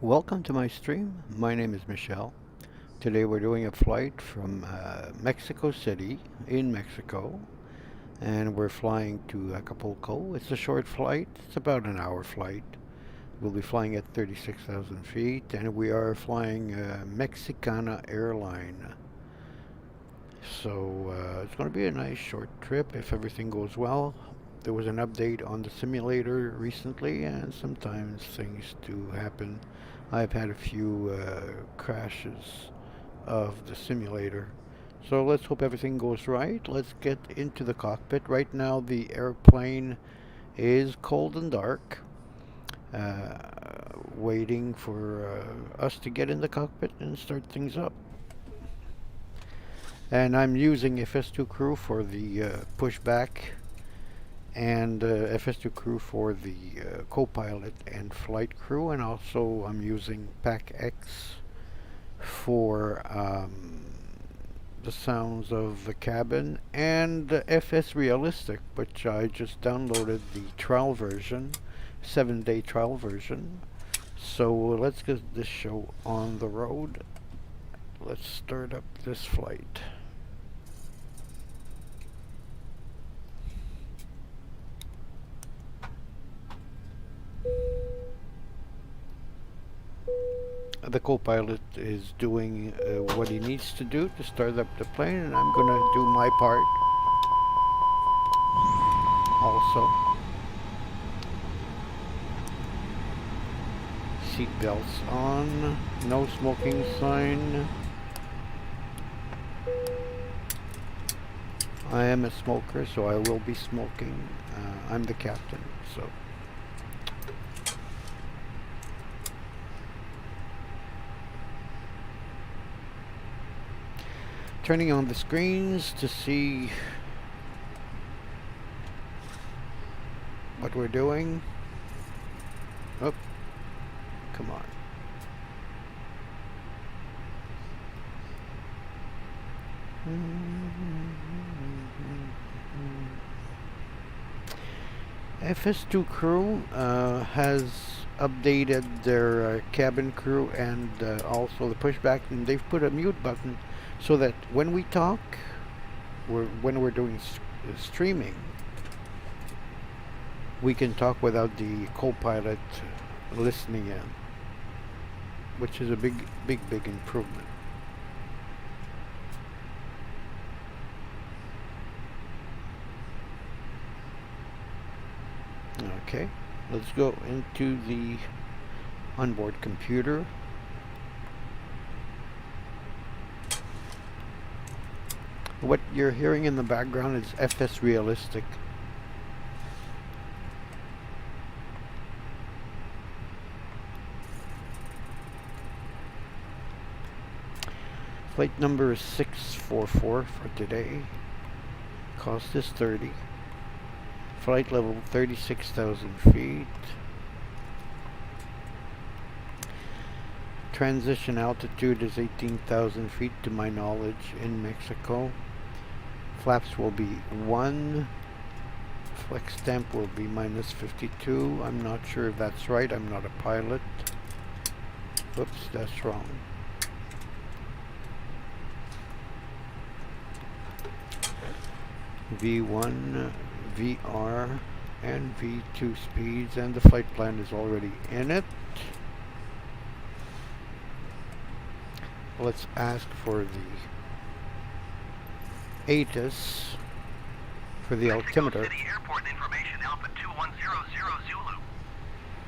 Welcome to my stream. My name is Michel. Today we're doing a flight from Mexico City in Mexico, and we're flying to Acapulco. It's a short flight. It's about an hour flight. We'll be flying at 36,000 feet, and we are flying Mexicana airline. So it's going to be a nice short trip if everything goes well. There was an update on the simulator recently, and sometimes things do happen. I've had a few crashes of the simulator. So let's hope everything goes right. Let's get into the cockpit. Right now the airplane is cold and dark, uh, waiting for us to get in the cockpit and start things up. And I'm using FS2Crew for the pushback, and FS2Crew for the co-pilot and flight crew, and also I'm using PACX for the sounds of the cabin, and FS Realistic, which I just downloaded the trial version, 7-day trial version. So let's get this show on the road. Let's start up this flight. The co-pilot is doing what he needs to do to start up the plane, and I'm gonna do my part also. Seat belts on, no smoking sign. I am a smoker, so I will be smoking. I'm the captain, so. Turning on the screens to see what we're doing. Oh, come on. FS2Crew has updated their cabin crew and also the pushback, and they've put a mute button so that when we talk, when we're doing streaming, we can talk without the co-pilot listening in, which is a big improvement. Okay, let's go into the onboard computer. What you're hearing in the background is FS Realistic. Flight number is 644 for today. Cost is 30. Flight level 36,000 feet. Transition altitude is 18,000 feet to my knowledge in Mexico. Flaps will be 1. Flex temp will be minus 52. I'm not sure if that's right. I'm not a pilot. Whoops, that's wrong. V1, VR, and V2 speeds, and the flight plan is already in it. Let's ask for the ATIS for the altimeter. City Airport information, Alpha 2100 Zulu.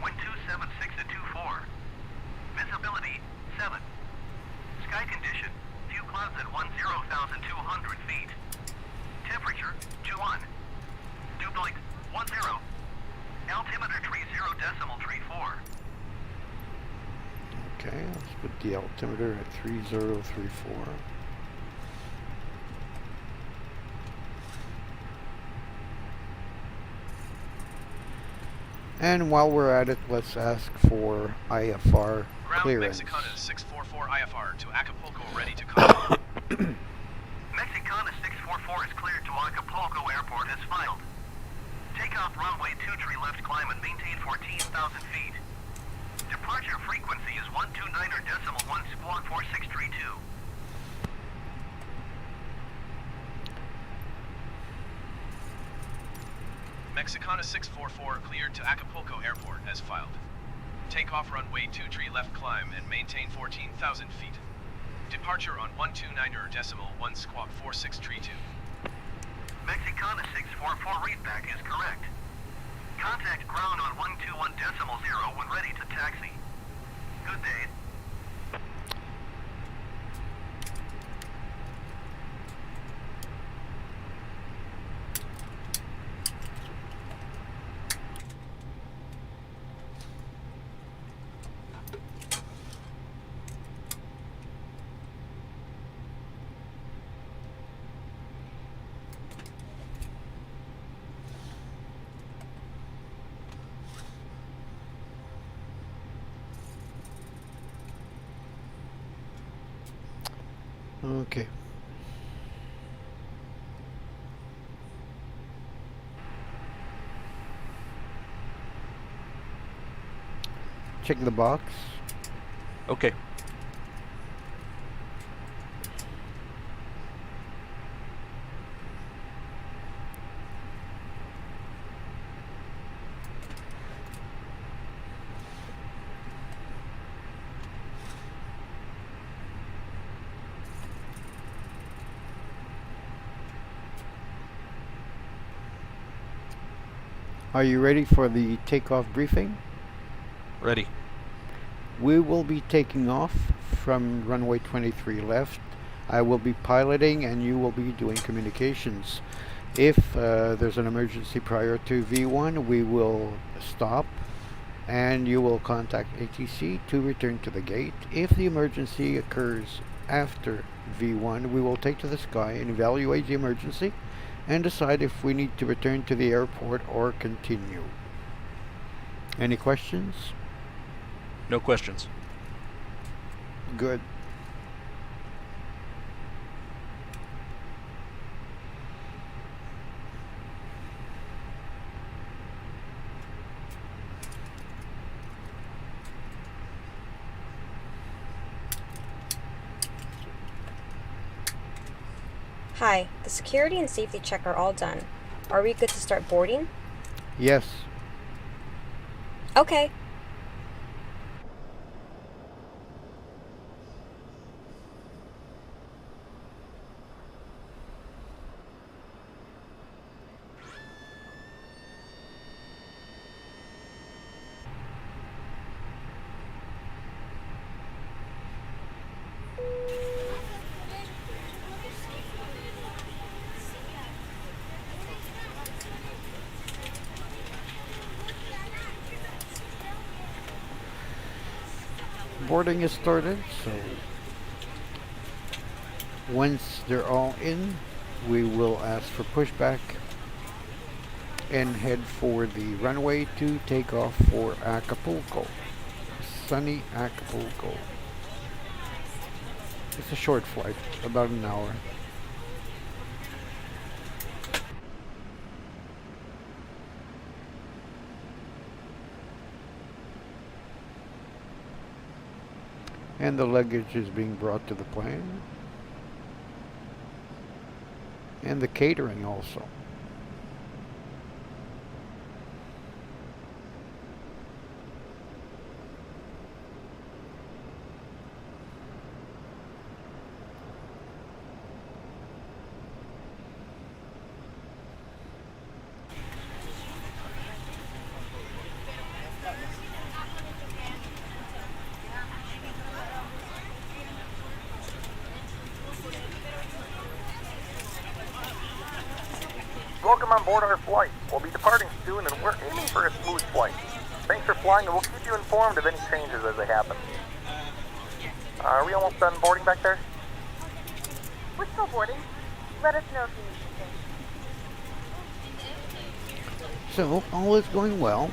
Wind 276 at 24. Visibility 7. Sky condition, few clouds at 10,200 feet. Temperature 21. Dew point 10. Altimeter 30.34. Okay, let's put the altimeter at 3034. And while we're at it, let's ask for IFR clearance. Ground Mexicana 644 IFR to Acapulco, ready to call. Mexicana 644 is cleared to Acapulco Airport as filed. Takeoff runway 23 left climb and maintain 14,000 feet. Departure frequency is 129.1 squawk 4632. Mexicana 644 cleared to Acapulco Airport as filed. Takeoff runway 23 left climb and maintain 14,000 feet. Departure on 129.1 squawk 4632. Mexicana 644 readback is correct. Contact ground on 121.0 when ready to taxi. Good day. Okay. Check the box. Okay. Are you ready for the takeoff briefing? Ready. We will be taking off from runway 23 left. I will be piloting and you will be doing communications. If there's an emergency prior to V1, we will stop and you will contact ATC to return to the gate. If the emergency occurs after V1, we will take to the sky and evaluate the emergency and decide if we need to return to the airport or continue. Any questions? No questions. Good. Hi, the security and safety check are all done. Are we good to start boarding? Yes. Okay. Boarding is started, so once they're all in, we will ask for pushback and head for the runway to take off for Acapulco. Sunny Acapulco. It's a short flight, about an hour. And the luggage is being brought to the plane. And the catering also. Welcome on board our flight. We'll be departing soon and we're aiming for a smooth flight. Thanks for flying and we'll keep you informed of any changes as they happen. Are we almost done boarding back there? We're still boarding. Let us know if you need anything. So, all is going well.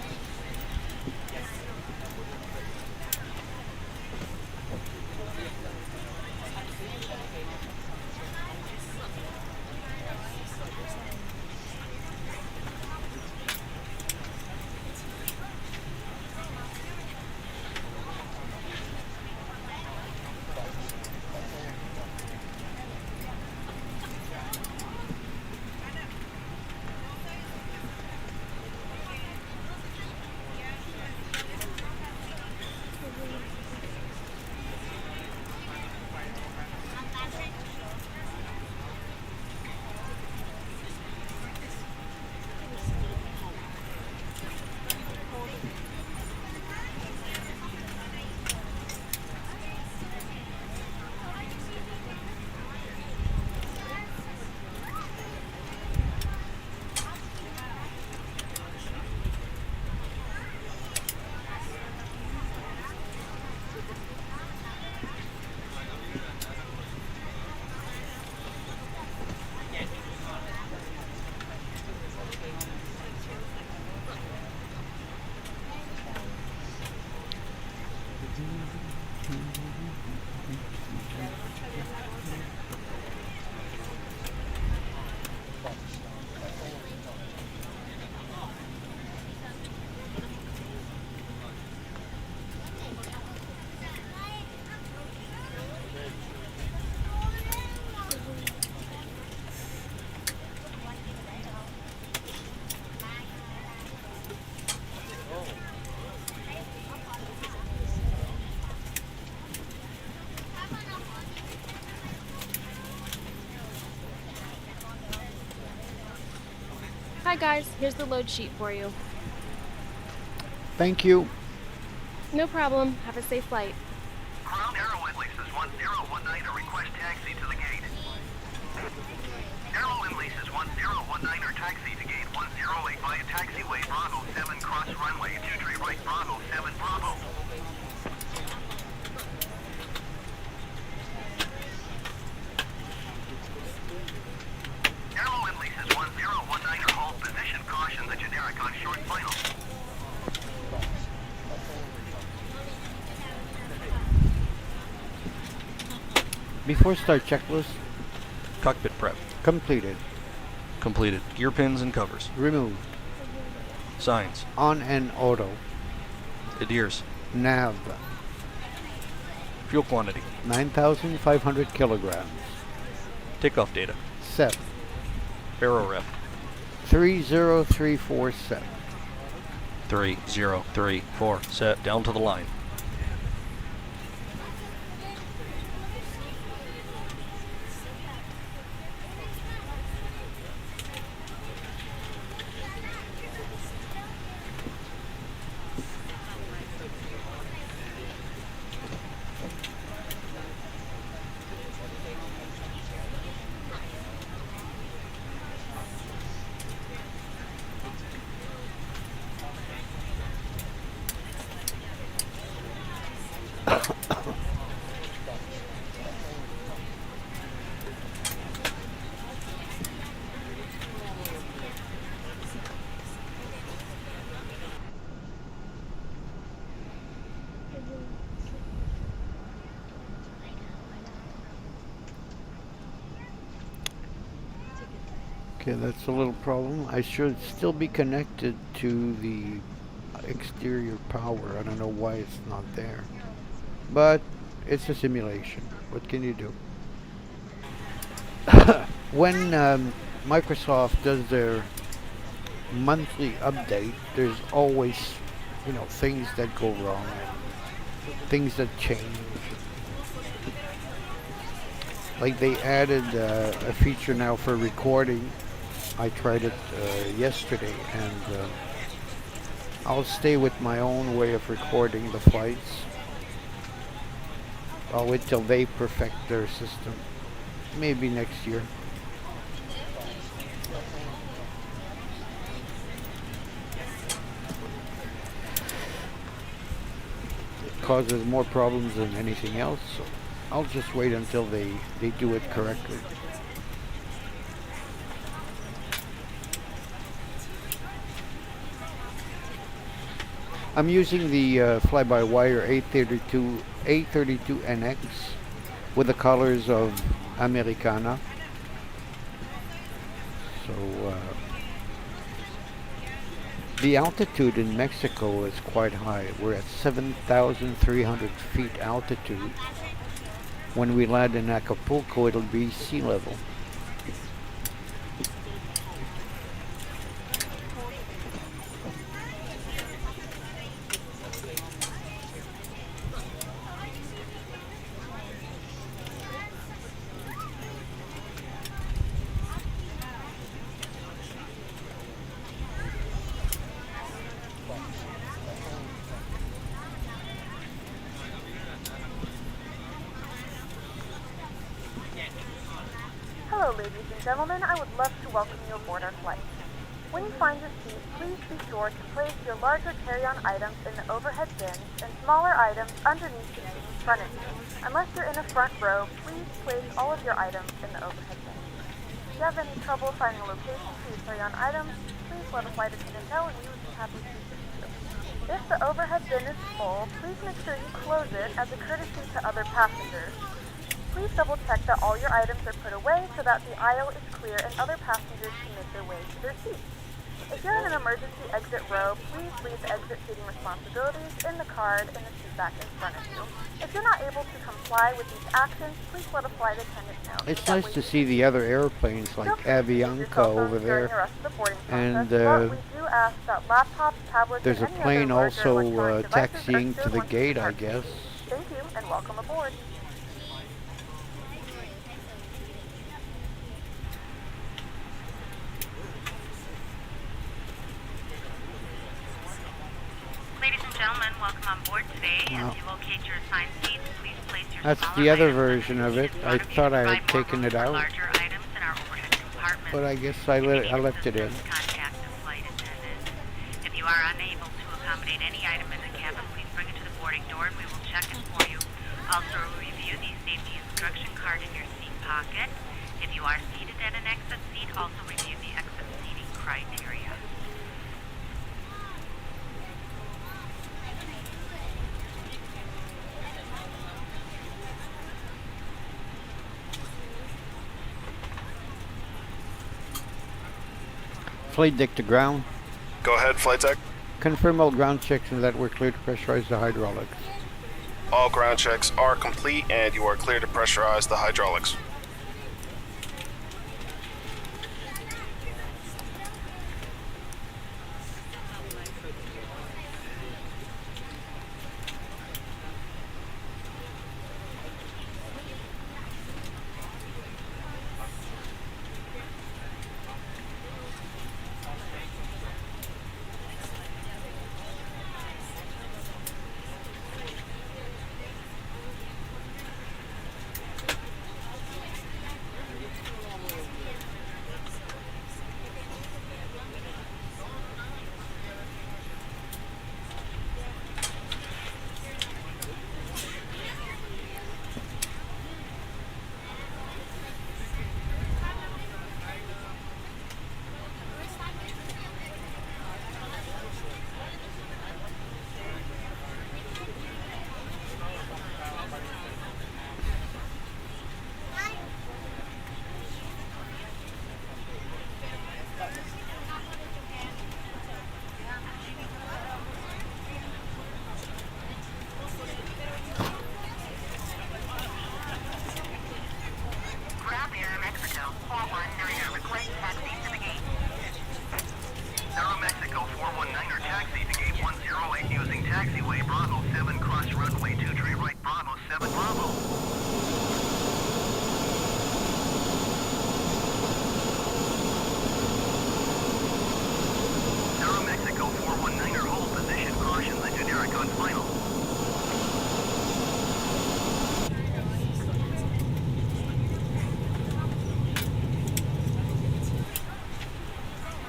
Hi guys, here's the load sheet for you. Thank you. No problem. Have a safe flight. Ground Arrow Leases 1019 request taxi to the gate. Arrow Leases 1019 taxi to gate 108 via taxiway Bravo 7 cross runway 23 right Bravo 7 Bravo. Arrow Leases 1019 hold position caution the generic on short final. Before start checklist Cockpit prep. completed. Completed. Gear pins and covers. Removed. Signs. On and auto. Adheres. Nav. Fuel quantity. 9,500 kilograms. Takeoff data. Set. Baro rep. 3034 set. 3034. Set. Down to the line. Okay, that's a little problem. I should still be connected to the exterior power. I don't know why it's not there. But it's a simulation. What can you do? When Microsoft does their monthly update, there's always, things that go wrong, things that change. Like they added a feature now for recording. I tried it yesterday, and I'll stay with my own way of recording the flights. I'll wait till they perfect their system. Maybe next year. It causes more problems than anything else, so I'll just wait until they do it correctly. I'm using the fly-by-wire A32NX with the colors of Americana. So the altitude in Mexico is quite high. We're at 7,300 feet altitude. When we land in Acapulco, it'll be sea level. Hello, ladies and gentlemen. I would love to welcome you aboard our flight. When you find your seat, please be sure to place your larger carry-on items in the overhead bins and smaller items underneath the seat in front of you. Unless you're in a front row, please place all of your items in the overhead bin. If you have any trouble finding a location for your carry-on items, please let a flight attendant know and we would be happy to assist you. If the overhead bin is full, please make sure you close it as a courtesy to other passengers. Please double check that all your items are put away so that the aisle is clear and other passengers can make their way to their seats. If you're in an emergency exit row, please leave the exit seating responsibilities in the card in the seat back in front of you. If you're not able to comply with these actions, please let a flight attendant know. It's nice to see the other airplanes like Avianca over there. And We do ask that laptops, tablets, there's a and any plane other larger also electronic devices taxiing are to still the on gate, I board. guess. Thank you and welcome aboard. gentlemen, welcome on board today. Wow. As you locate your assigned seats, please place your That's smaller the other items version of it. I thought I had taken it out, larger items in our overhead compartments. but I guess I left it in. Contact the flight attendant. If you are unable to accommodate any item in the cabin, please bring it to the boarding door and we will check it for you. Also, review the safety instruction card in your seat pocket. If you are seated at an exit seat, also review the exit seating criteria. Flight deck to ground. Go ahead, flight deck. Confirm all ground checks and that we're clear to pressurize the hydraulics. All ground checks are complete and you are clear to pressurize the hydraulics. Grab Air Mexico 419er, request taxi to the gate. Aero Mexico 419er, taxi to gate 108 using taxiway Bravo 7, cross runway 23 right, Bravo 7 Bravo. Aero Mexico 419er, hold position, caution, the generic on final.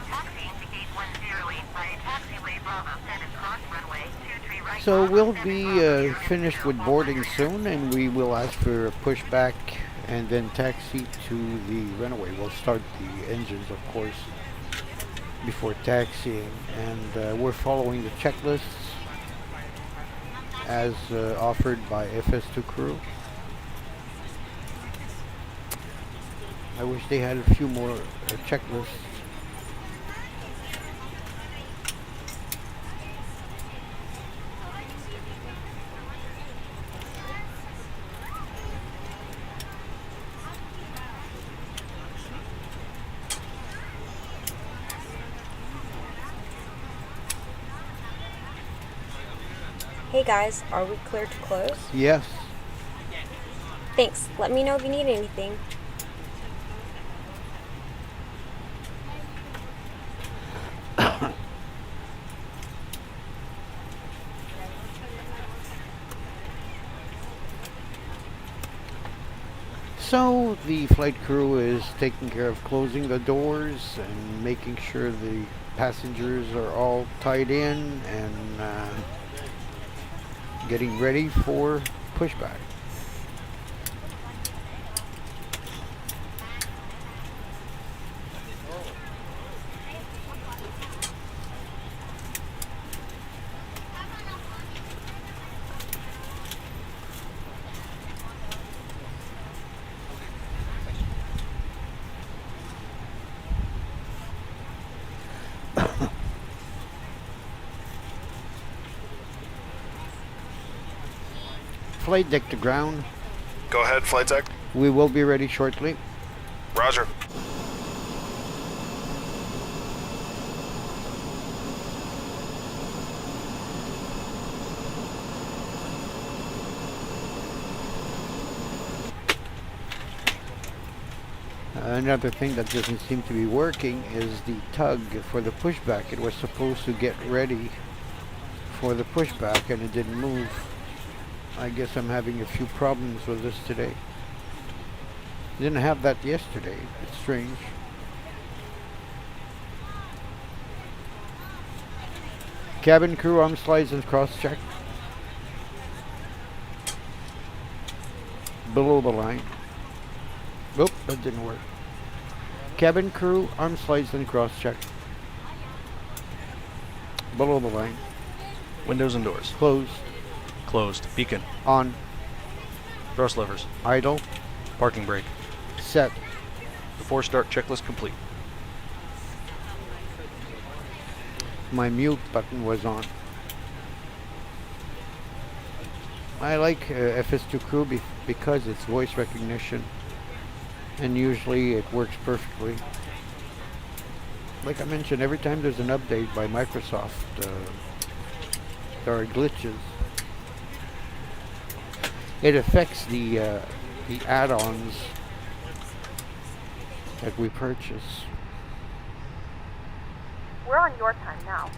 Taxi to gate 108 by taxiway Bravo 7, cross runway 23 right. So we'll be finished with boarding soon, and we will ask for a pushback and then taxi to the runway. We'll start the engines, of course, before taxiing, and we're following the checklists as offered by FS2Crew. I wish they had a few more checklists. Hey guys, are we clear to close? Yes. Thanks. Let me know if you need anything. So the flight crew is taking care of closing the doors and making sure the passengers are all tied in and getting ready for pushback. Flight deck to ground. Go ahead, flight deck. We will be ready shortly. Roger. Another thing that doesn't seem to be working is the tug for the pushback. It was supposed to get ready for the pushback and it didn't move. I guess I'm having a few problems with this today. Didn't have that yesterday. It's strange. Cabin crew arm slides and cross check. Below the line. Oop, that didn't work. Cabin crew arm slides and cross check. Below the line. Windows and doors. Closed. Closed. Beacon. On. Thrust levers. Idle. Parking brake. Set. Before start checklist complete. My mute button was on. I like FS2Crew because it's voice recognition, and usually it works perfectly. Like I mentioned, every time there's an update by Microsoft, there are glitches. It affects the add-ons that we purchase. We're on your time now.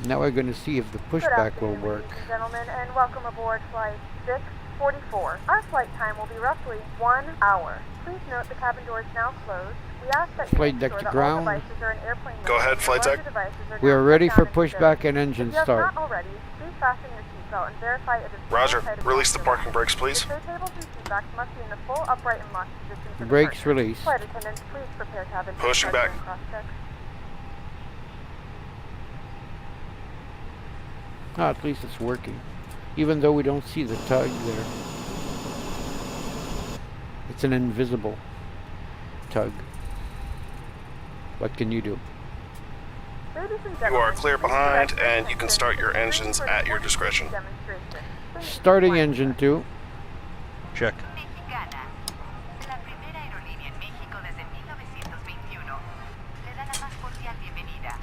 Now we're going to see if the Good pushback will afternoon, work. ladies and gentlemen, and welcome aboard flight 644. Our flight time will be roughly 1 hour. Please note the cabin door is now closed. We ask that you Flight make deck sure to that ground. all devices are in airplane mode. Go ahead, flight and deck. larger devices We now are ready shut for down and pushback fixed. and engine If you have start. not already, please fasten your seatbelt and verify it is Roger. inside of Release the your parking seat. brakes, please. The tray tables and seat backs must be in the full upright and locked position for Brakes departure. released. Flight attendants, please prepare to have a Pushing back. cross-check. At least it's working. Even though we don't see the tug there. It's an invisible tug. What can you do? Ladies and You gentlemen, are clear please behind, direct and you can attention start to your the engines screen at for your the discretion. demonstration. Please Starting wind engine back. 2. Check. Mexicana, la primera aerolínea en México desde 1921, le da la más cordial bienvenida.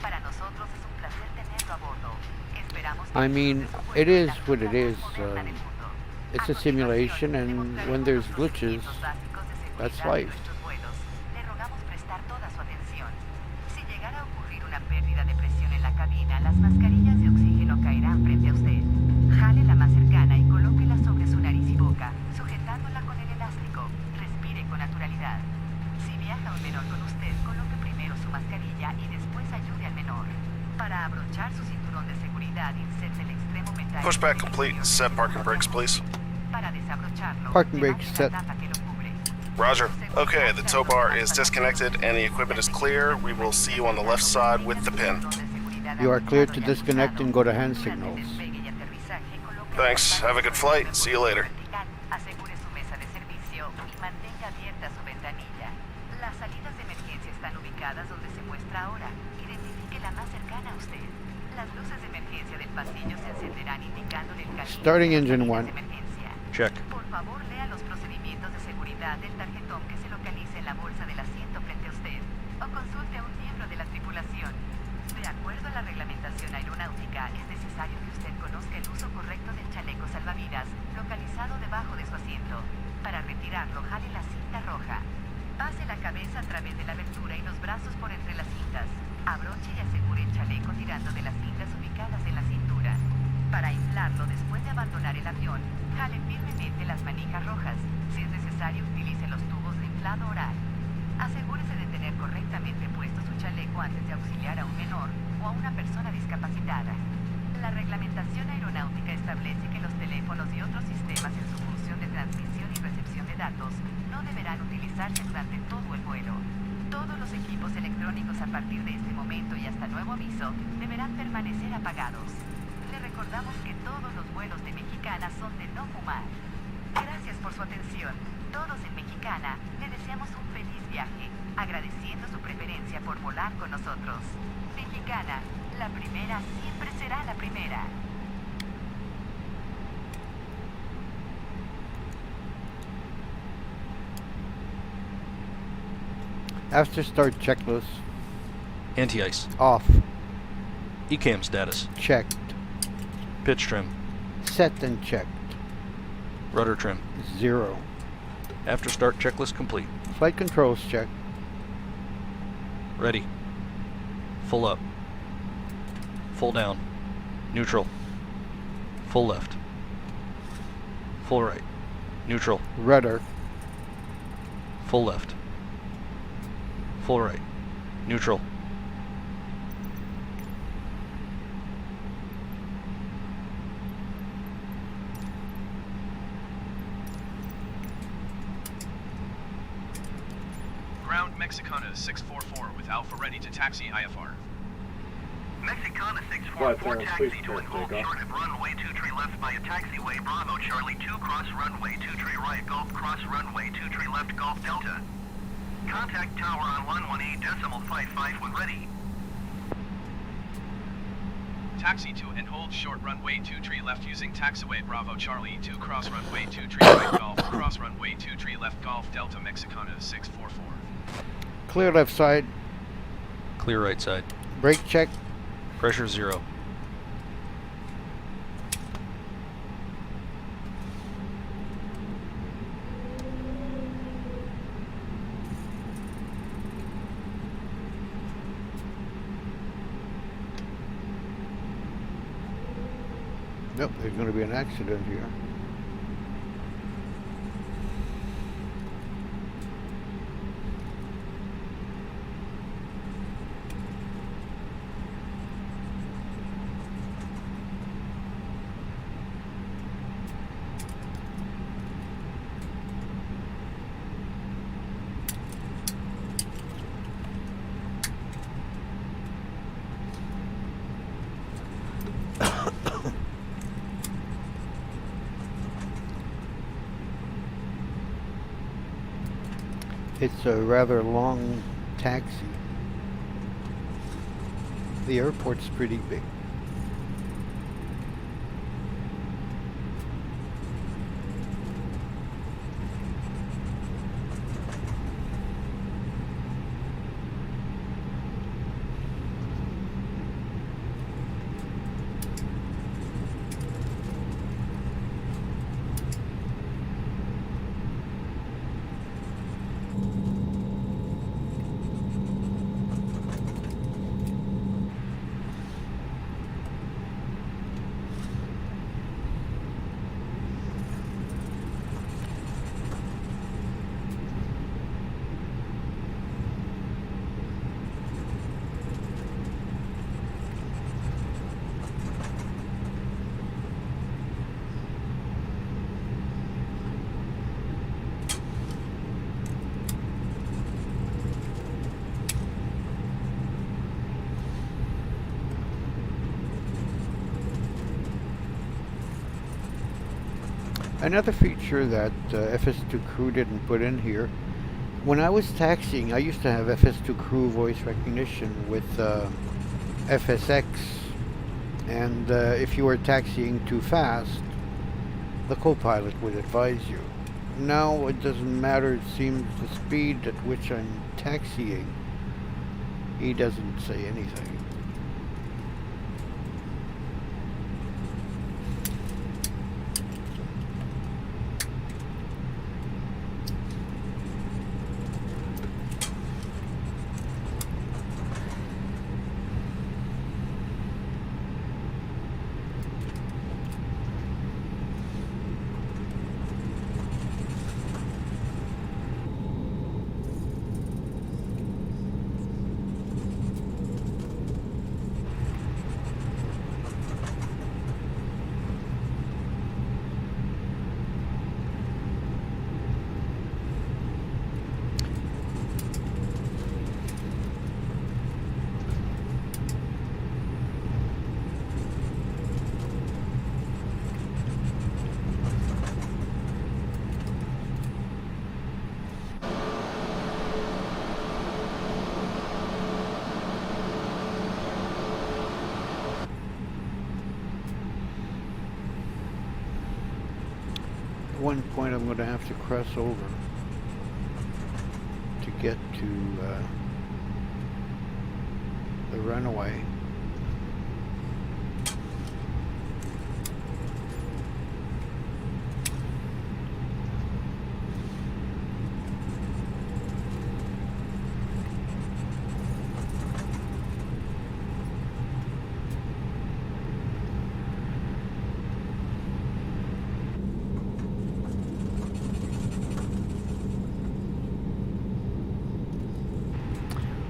Para nosotros es un placer tenerlo a bordo. Esperamos que I mean, it is what it is. It's a simulation, and when there's glitches, that's life. Le rogamos prestar toda su atención. Si llegara a ocurrir una pérdida de presión en la cabina, las mascarillas de oxígeno caerán frente a usted. Jale la más cercana y colóquela sobre su nariz y boca, sujetándola con el elástico. Respire con naturalidad. Si viaja un menor con usted, coloque primero su mascarilla y después ayude al menor. Para abrochar su cinturón de seguridad, inserte el extremo metálico. Pushback complete. Set parking brakes, please. Para desabrocharlo, Parking brakes levante set. la tapa que lo cubre. Roger. Okay, the tow bar is disconnected and the equipment is clear. We will see you on the left side with the pin. You are cleared to disconnect and go to hand signals. Thanks. Have a good flight. See you later. Asegure su mesa de servicio y mantenga abierta su ventanilla. Las salidas de emergencia están ubicadas donde se muestra ahora. Identifique la más cercana a usted. Las luces de emergencia del pasillo se encenderán indicándole el camino. Starting engine de 1. emergencia. Check. Por favor, lea los procedimientos de seguridad del tarjetón que se localice en la bolsa del asiento frente a usted o consulte a un miembro de la tripulación. De acuerdo a la reglamentación aeronáutica, es necesario que usted conozca el uso correcto del chaleco salvavidas localizado debajo de su asiento. Para retirarlo, jale la cinta roja. Pase la cabeza a través de la abertura y los brazos por entre las cintas. Abroche y asegure el chaleco tirando de las cintas ubicadas en la cintura. Para inflarlo después de abandonar el avión, jale firmemente las manijas rojas. Si es necesario, utilice los tubos de inflado oral. Asegúrese de tener correctamente puesto su chaleco antes de auxiliar a un menor o a una persona discapacitada. La reglamentación aeronáutica establece que los teléfonos y otros sistemas en su función de transmisión y recepción de datos no deberán utilizarse durante todo el vuelo. Todos los equipos electrónicos a partir de este momento y hasta nuevo aviso deberán permanecer apagados. Le recordamos que todos los vuelos de Mexicana son de no fumar. Gracias por su atención. Todos en Mexicana le deseamos un feliz viaje, agradeciendo su preferencia por volar con nosotros. Mexicana, la primera siempre será la primera. After start checklist. Anti-ice. Off. ECAM status. Checked. Pitch trim. Set and checked. Rudder trim. 0. After start checklist complete. Flight controls checked. Ready. Full up. Full down. Neutral. Full left. Full right. Neutral. Rudder. Full left. Full right. Neutral. Ground Mexicana 644 with Alpha ready to taxi IFR. Mexicana 644 taxi to and hold short at runway 23 left via taxiway Bravo Charlie 2 cross runway 23 right Golf cross runway 23 left Golf Delta. Contact tower on 118.55 when ready. Taxi to and hold short runway 23 left using taxiway Bravo Charlie 2 cross runway 23 right Golf cross runway 23 left Golf Delta Mexicana 644. Clear left side. Clear right side. Brake check. Pressure 0. Nope, there's going to be an accident here. It's a rather long taxi. The airport's pretty big. Another feature that FS2Crew didn't put in here, when I was taxiing, I used to have FS2Crew voice recognition with FSX, and if you were taxiing too fast, the co-pilot would advise you. Now it doesn't matter, it seems the speed at which I'm taxiing, he doesn't say anything. At one point I'm going to have to cross over to get to the runway.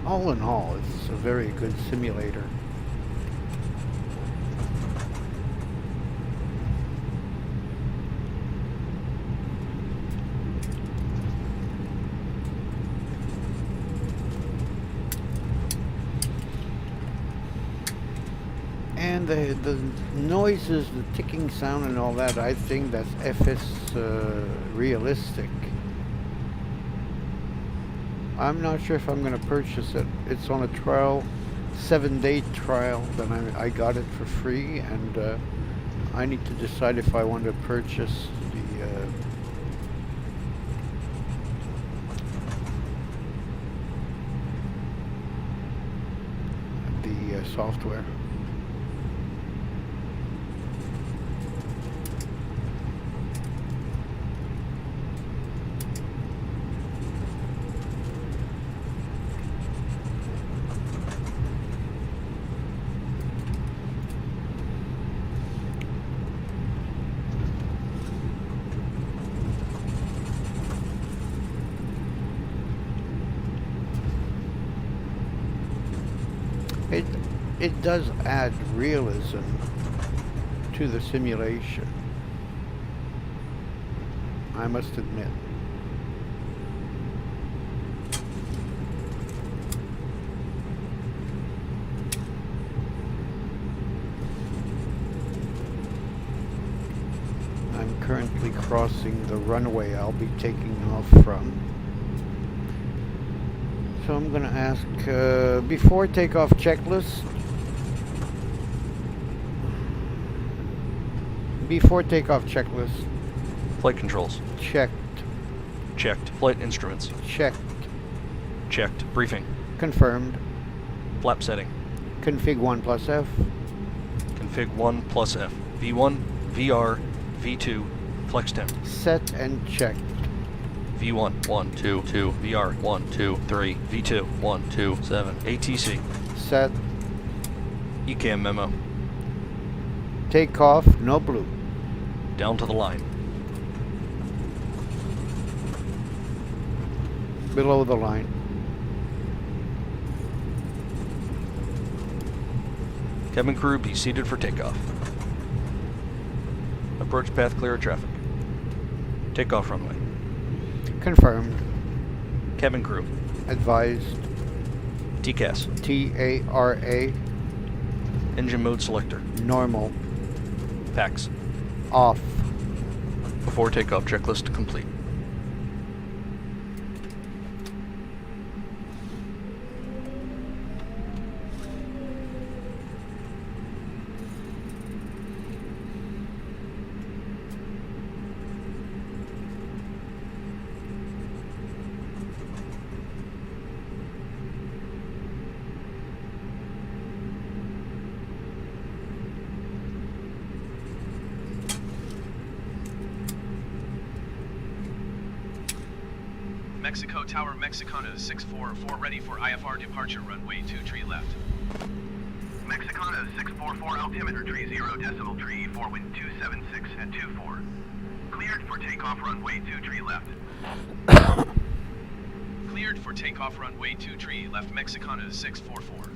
All in all, it's a very good simulator. And the noises, the ticking sound and all that, I think that's FS realistic. I'm not sure if I'm going to purchase it. It's on a trial, 7-day trial, then I got it for free, and I need to decide if I want to purchase the software. It does add realism to the simulation, I must admit. I'm currently crossing the runway I'll be taking off from. So I'm going to ask, before takeoff checklist, Flight controls. checked, Checked. Flight instruments. checked, Checked. Briefing. confirmed, Flap setting. config 1 plus F, Config 1 plus F. V1, VR, V2, flex temp. set and checked, V1, 1, 2, 2, VR, 1, 2, 3, V2, 1, 2, 7, ATC. set, ECAM memo. takeoff, no blue, Down to the line. below the line, Cabin crew be seated for takeoff. Approach path clear of traffic. Takeoff runway. confirmed, Cabin crew. advised, TCAS. TARA, Engine mode selector. normal, PACX. off, Before takeoff checklist complete. Mexico Tower Mexicana 644 ready for IFR departure runway 23 left. Mexicana 644 altimeter tree 0 decimal tree 4 wind 276 at 24. Cleared for takeoff runway 23 left. Cleared for takeoff runway 23 left Mexicana 644.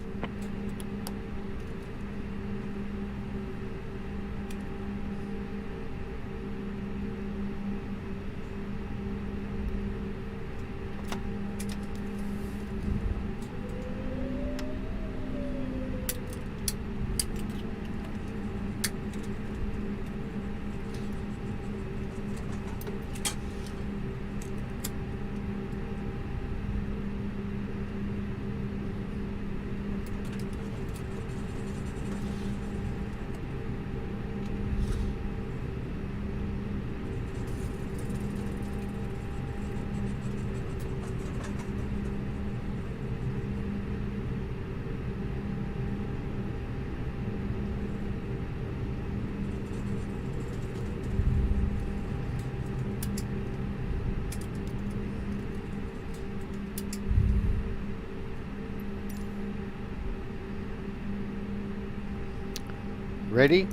ready,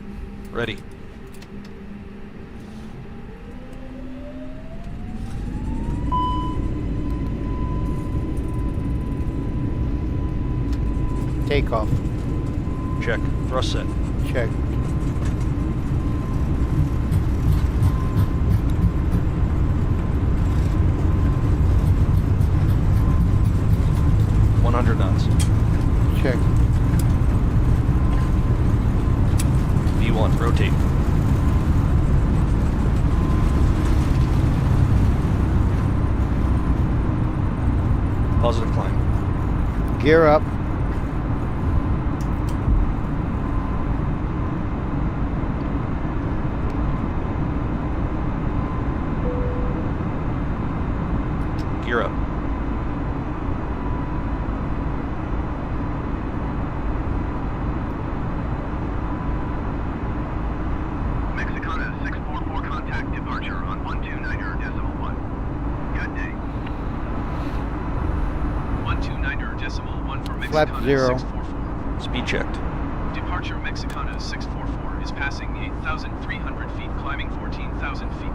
Ready. takeoff. Check. Thrust set. Check. knots. Check. V1, rotate. Positive climb. Gear up. Gear up. Mexicana 644 contact departure on 129.1. Good day. 129.1 for Flap Mexicana 0. 644. Speed checked. Departure Mexicana 644 is passing 8,300 feet, climbing 14,000 feet.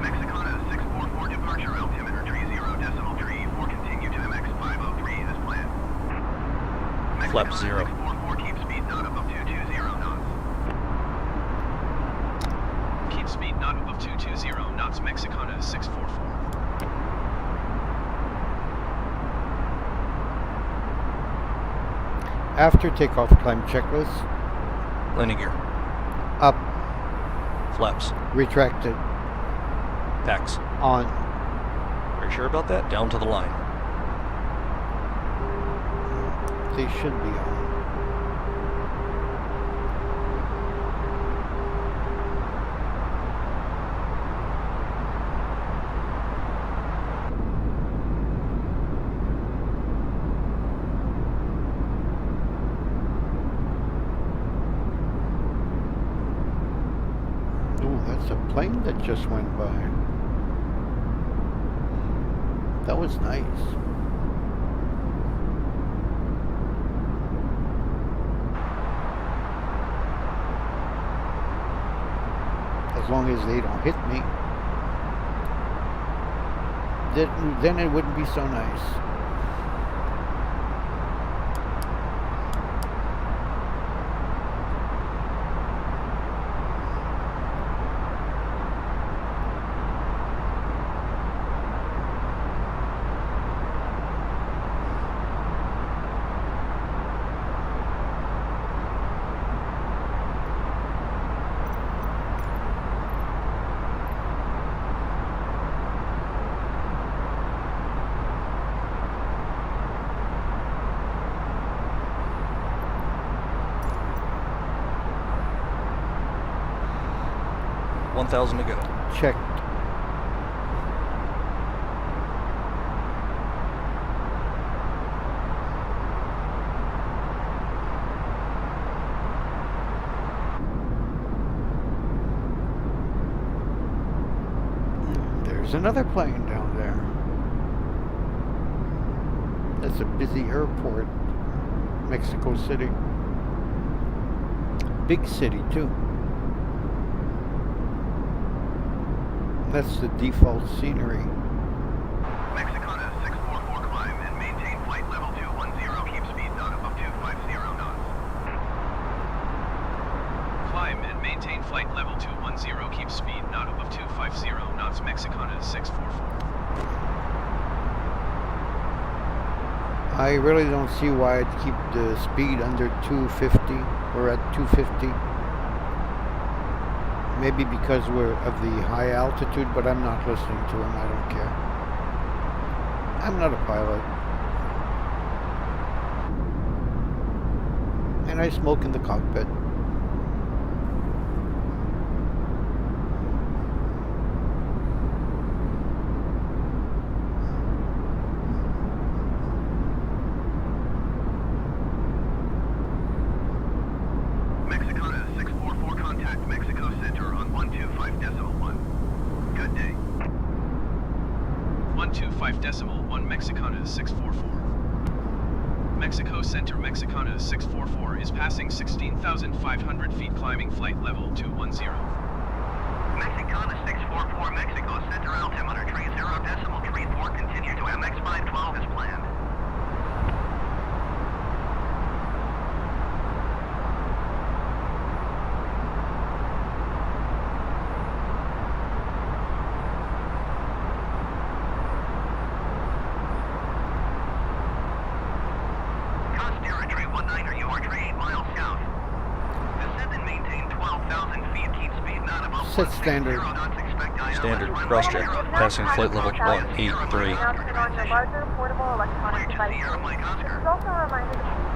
Mexicana 644 departure altimeter 30.3 or continue to MX 503 as planned. Flap Mexicana 0. 644 keep speed not above 220 knots. Keep speed not above 220 knots. Mexicana 644. After takeoff climb checklist. Landing gear. Up. Flaps. Retracted. PACX. On. Are you sure about that? Down to the line. They should be on. Ooh, that's a plane that just went by. That was nice. As long as they don't hit me, then it wouldn't be so nice. $1,000 to go. Checked. There's another plane down there. That's a busy airport. Mexico City. Big city too. That's the default scenery. Mexicana 644 climb and maintain flight level 210. Keep speed not above 250 knots. Climb and maintain flight level 210. Keep speed not above 250 knots. Mexicana 644. I really don't see why I'd keep the speed under 250. We're at 250. Maybe because we're of the high altitude, but I'm not listening to him. I don't care. I'm not a pilot. And I smoke in the cockpit. Mexicana 644 contact Mexico Center on 125.1. Good day. 125.1 Mexicana 644. Mexico Center Mexicana 644 is passing 16,500 feet, climbing flight level 210. Mexicana 644 Mexico Center altimeter 30.34 continue to MX 512 as planned. set standard. Standard, cross-check, passing flight level 183. Announcement on your larger portable electronic devices. This is also a reminder to please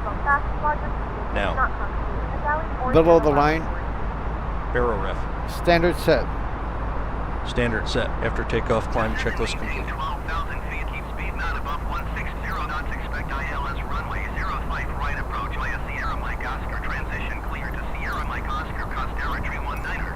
don't fast larger speeds Now. do not constitute a galley or Below the general line. laboratory. Aero ref. Standard set. Standard set. After takeoff, climb checklist complete. 12,000 feet, keep speed not above 160 knots, expect ILS runway 05 right approach via Sierra Mike Oscar, transition clear to Sierra Mike Oscar, Costera Tree 19er.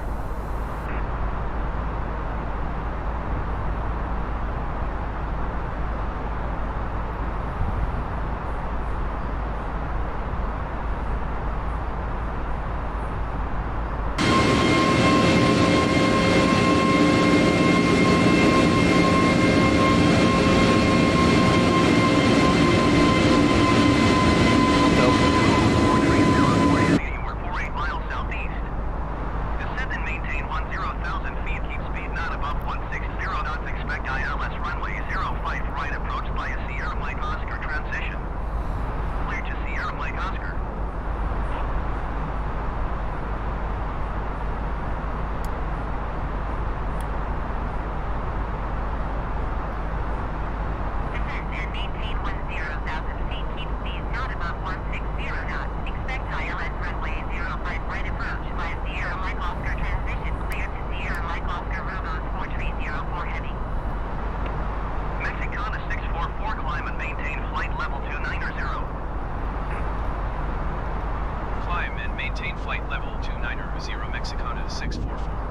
Maintain flight level 290 Mexicana 644.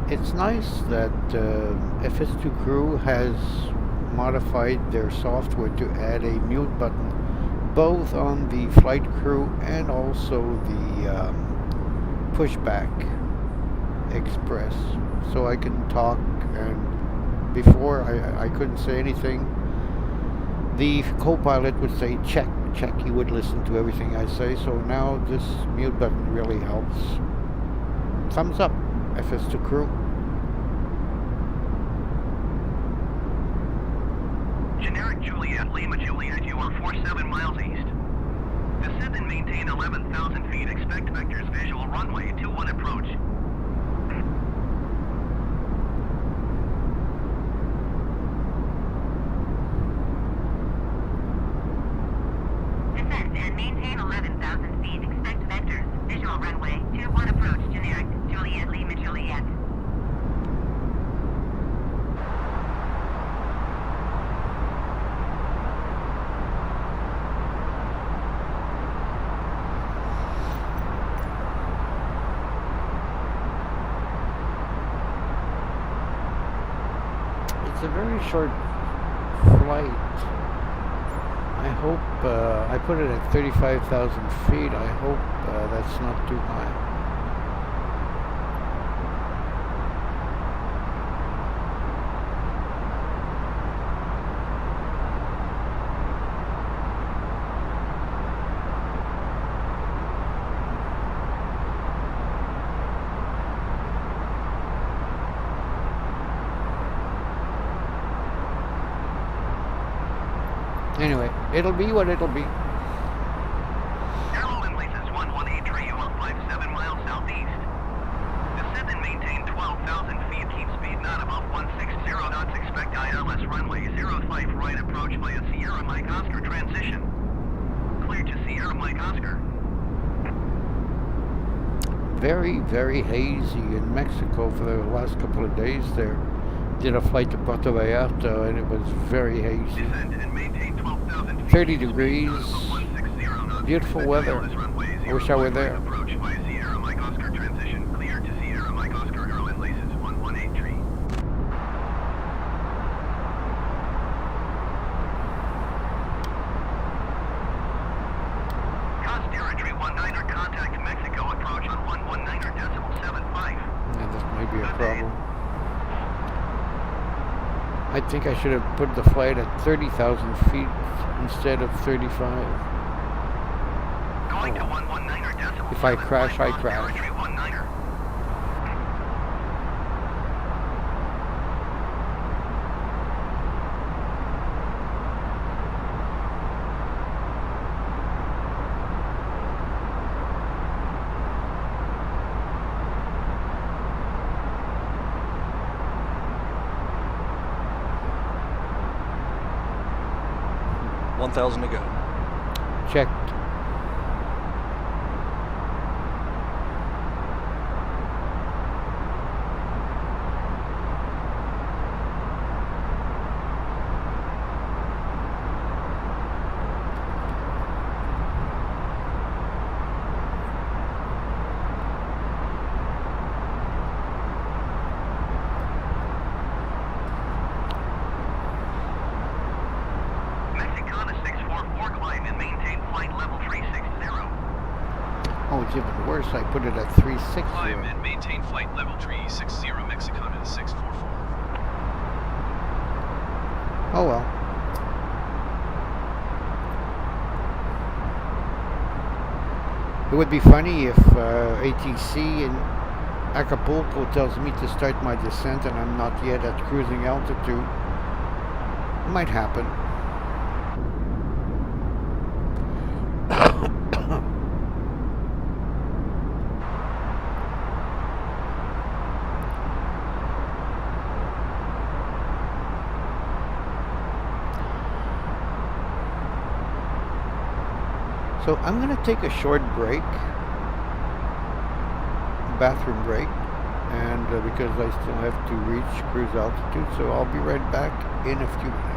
It's nice that FS2Crew has modified their software to add a mute button both on the flight crew and also the Pushback Express, so I can talk, and before I couldn't say anything. The co-pilot would say check, check, he would listen to everything I say, so now this mute button really helps. Thumbs up, FS2Crew. Generic Juliet, Lima Juliet, you are 47 miles east. Descend and maintain 11,000 feet. Expect vectors visual runway 21 approach. Descend and maintain 11,000 feet. Expect vectors visual runway 21 approach. Generic Juliet, Lima Juliet. It's a very short flight. I hope, I put it at 35,000 feet. I hope that's not too high. Anyway, it'll be what it'll be. Airlow Leases 118, you are 57 miles southeast. Descend and maintain 12,000 feet. Keep speed not above 160 knots. Expect ILS runway 05 right approach via Sierra Mike Oscar transition. Clear to Sierra Mike Oscar. Very, very hazy in Mexico for the last couple of days there. Did a flight to Puerto Vallarta and it was very hazy. Descend and maintain 12,000 feet. 30 degrees, beautiful weather. I wish I were there. Approach via Sierra Mike Oscar transition. Clear to Sierra Mike Oscar Airline Laces 1183. Costera Tree 19er, contact Mexico, approach on 119.75. Yeah, this might be a problem. I think I should have put the flight at 30,000 feet instead of 35. If I crash, I crash. $1,000 to go. Checked. Oh, it's even worse. I put it at 360. Climb and maintain flight level 360 Mexicana 644. Oh well. It would be funny if ATC in Acapulco tells me to start my descent and I'm not yet at cruising altitude. It might happen. So I'm going to take a short break, bathroom break, and because I still have to reach cruise altitude, so I'll be right back in a few minutes.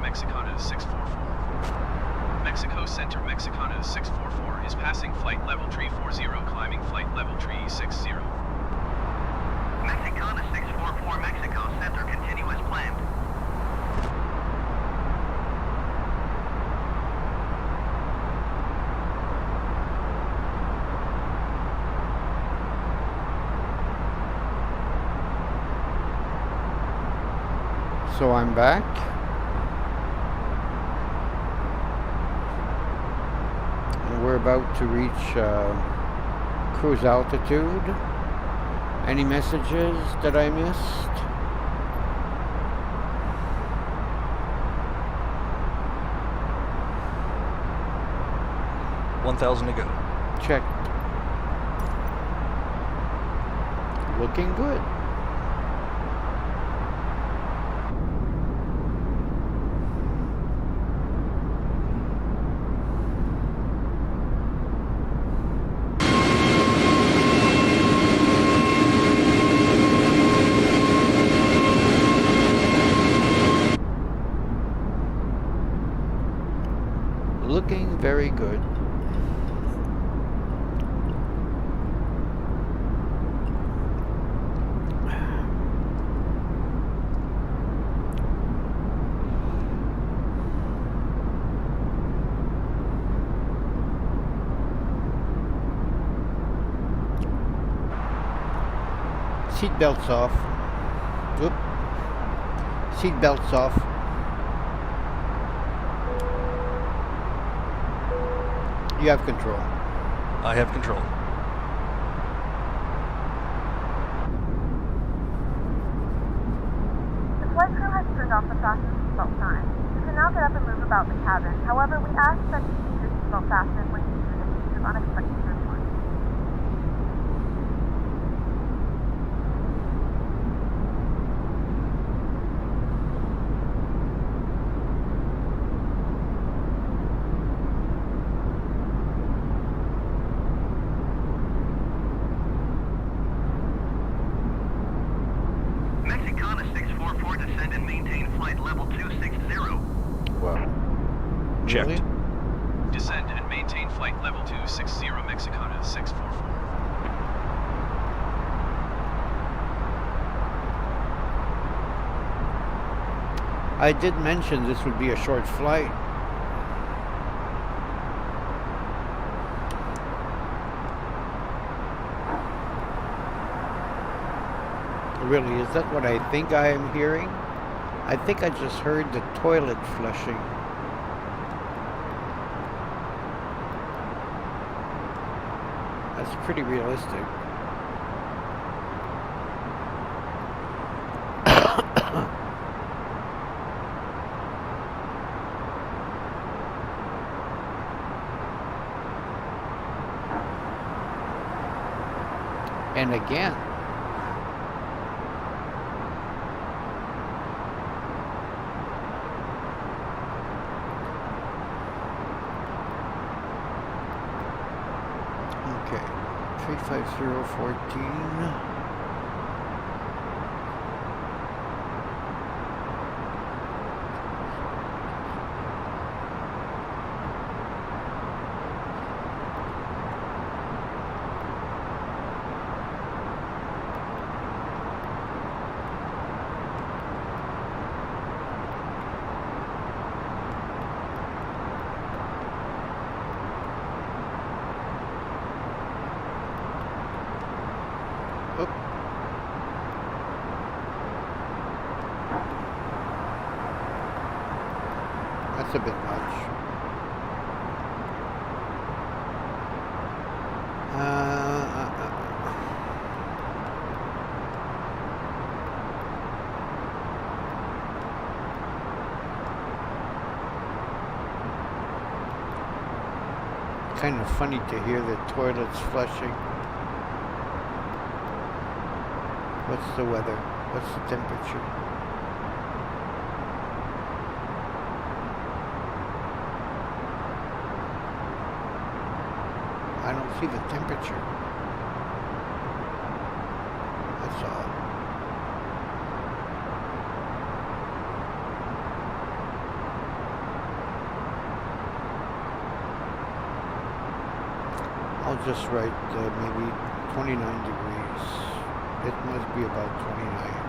Mexicana 644. Mexico Center Mexicana 644 is passing flight level 340, climbing flight level 360. Mexicana 644 Mexico Center, continue as planned. So I'm back. And we're about to reach cruise altitude. Any messages that I missed? $1,000 to go. Checked. Looking good. looking very good. Seatbelts off. Oop. Seatbelts off. You have control. I have control. The flight crew has turned off the fasten seatbelt sign. You can now get up and move about the cabin. However, we ask that you keep your seatbelt fastened when you do this in case of unexpected turbulence. Mexicana 644, descend and maintain flight level 260. Wow. Checked. Really? Descend and maintain flight level 260 Mexicana 644. I did mention this would be a short flight. Really, is that what I think I am hearing? I think I just heard the toilet flushing. That's pretty realistic. And again. Okay, 35014. Oop. That's a bit much. Kind of funny to hear the toilets flushing. What's the weather? What's the temperature? I don't see the temperature. That's odd. I'll just write maybe 29 degrees. It must be about 29.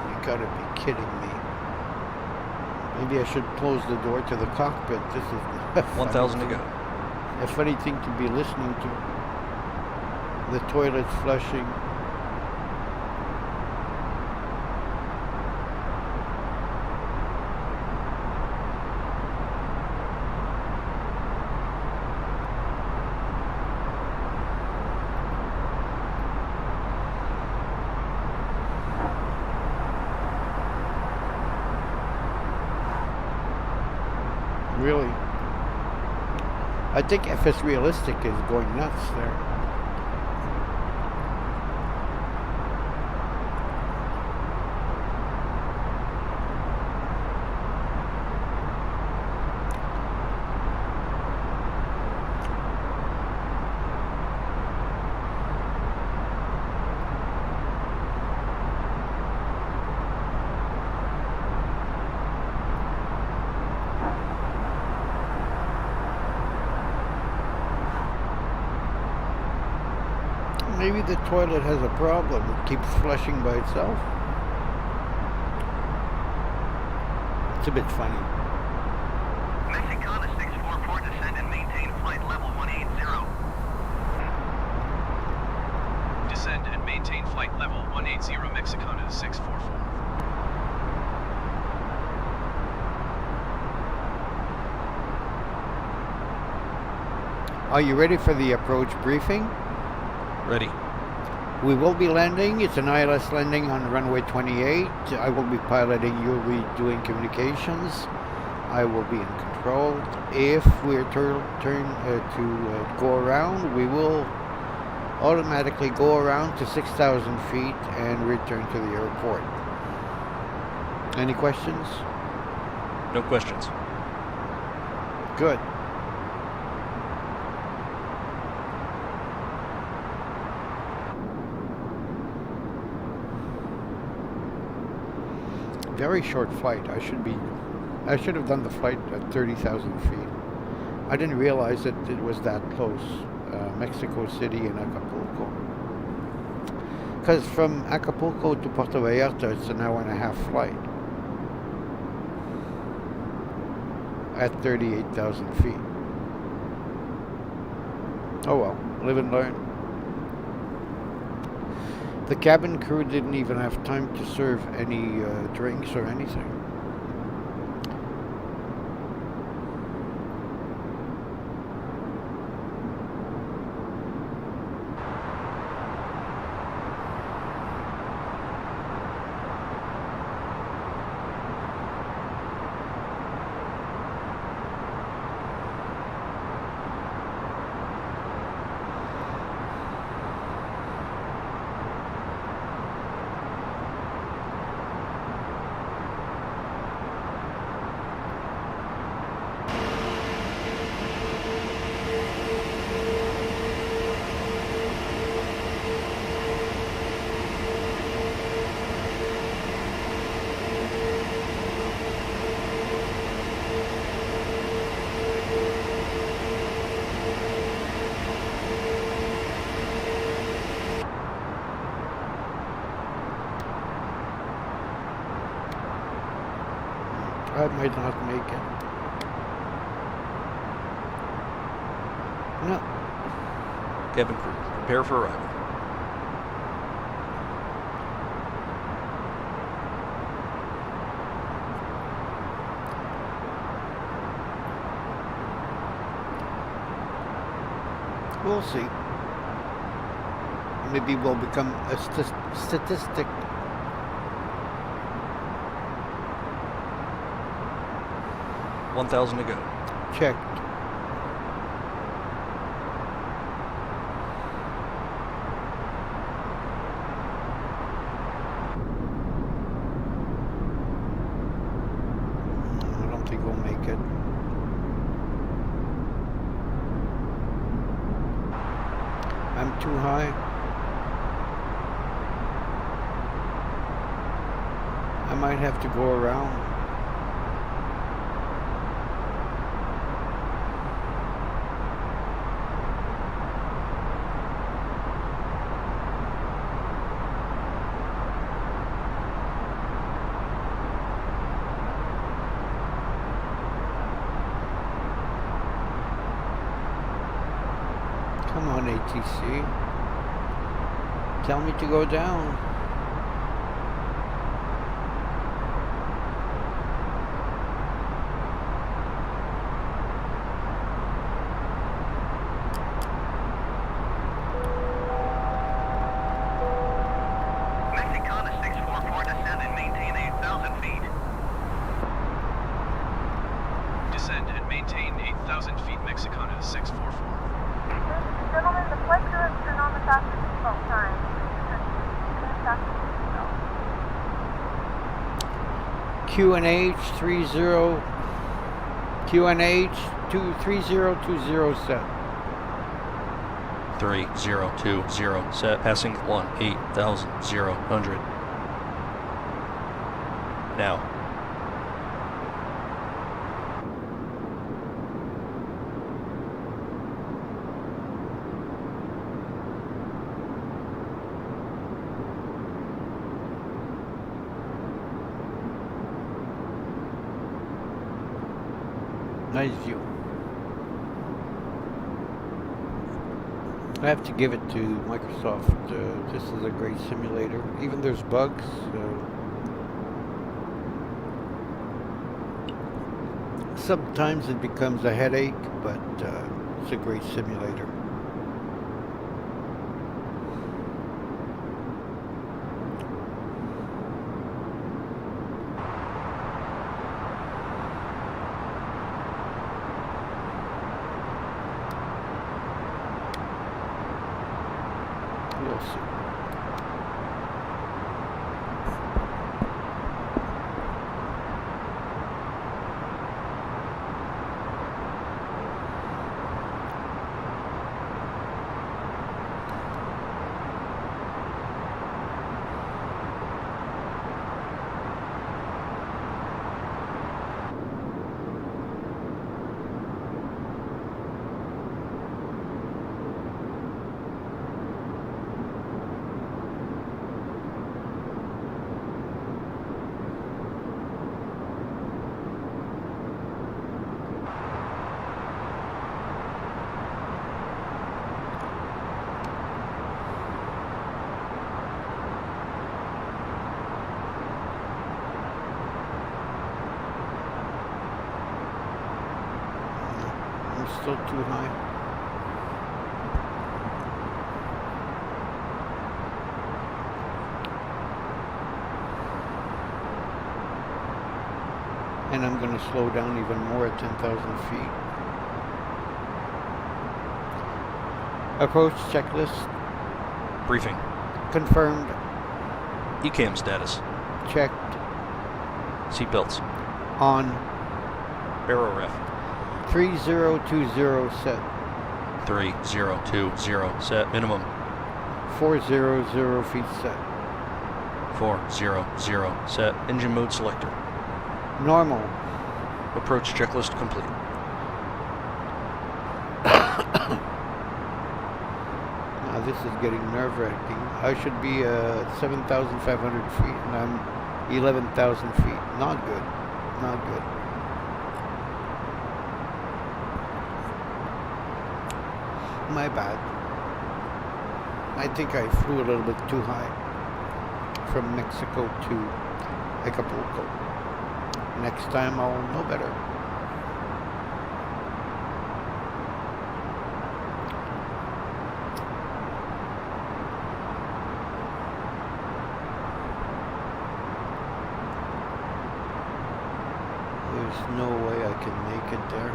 You gotta be kidding me. Maybe I should close the door to the cockpit. This is 1,000 to go. a funny thing to be listening to. The toilets flushing. Really, I think FS Realistic is going nuts there. Maybe the toilet has a problem. It keeps flushing by itself. It's a bit funny. Mexicana 644, descend and maintain flight level 180. Descend and maintain flight level 180 Mexicana 644. Are you ready for the approach briefing? Ready. We will be landing. It's an ILS landing on runway 28. I will be piloting. You'll be doing communications. I will be in control. If we're to go around, we will automatically go around to 6,000 feet and return to the airport. Any questions? No questions. Good. Very short flight. I should have done the flight at 30,000 feet. I didn't realize that it was that close. Mexico City and Acapulco. Because from Acapulco to Puerto Vallarta, it's an hour and a half flight at 38,000 feet. Oh well, live and learn. The cabin crew didn't even have time to serve any drinks or anything. I might not make it. No. Cabin crew, prepare for arrival. We'll see. Maybe we'll become a statistic. 1,000 to go. Checked. I don't think we'll make it. I'm too high. I might have to go around. Come on, ATC. Tell me to go down. Mexicana 644, descend and maintain 8,000 feet. Descend and maintain 8,000 feet Mexicana 644. Ladies and gentlemen, the flight crew has turned on the fasten seatbelt sign. Please fasten seatbelt. QNH 30 QNH 23020 set. 3020 set, passing 18,000. Now. Nice view. I have to give it to Microsoft. This is a great simulator. Even there's bugs. Sometimes it becomes a headache, but it's a great simulator. We'll see. Still too high. And I'm going to slow down even more at 10,000 feet. Approach checklist. Briefing. Confirmed. ECAM status. Checked. Seatbelts. On. Barrel ref. 3020 set. 3020 set. Minimum. 400 feet set. 400 set. Engine mode selector. Normal. Approach checklist complete. Now this is getting nerve-wracking. I should be 7,500 feet and I'm 11,000 feet. Not good. Not good. My bad. I think I flew a little bit too high from Mexico to Acapulco. Next time I'll know better. There's no way I can make it there.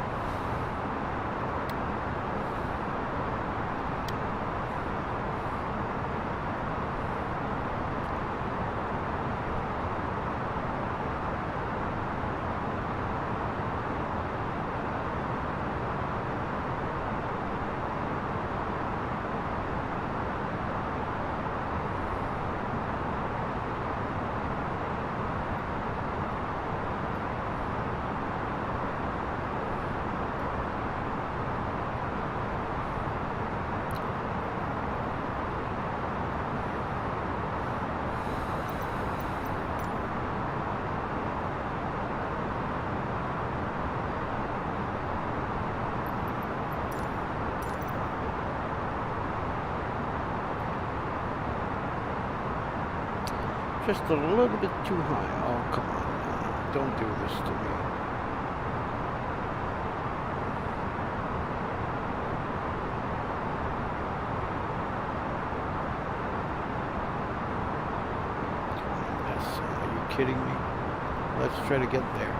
Just a little bit too high. Oh, come on now. Don't do this to me. Are you kidding me? Let's try to get there.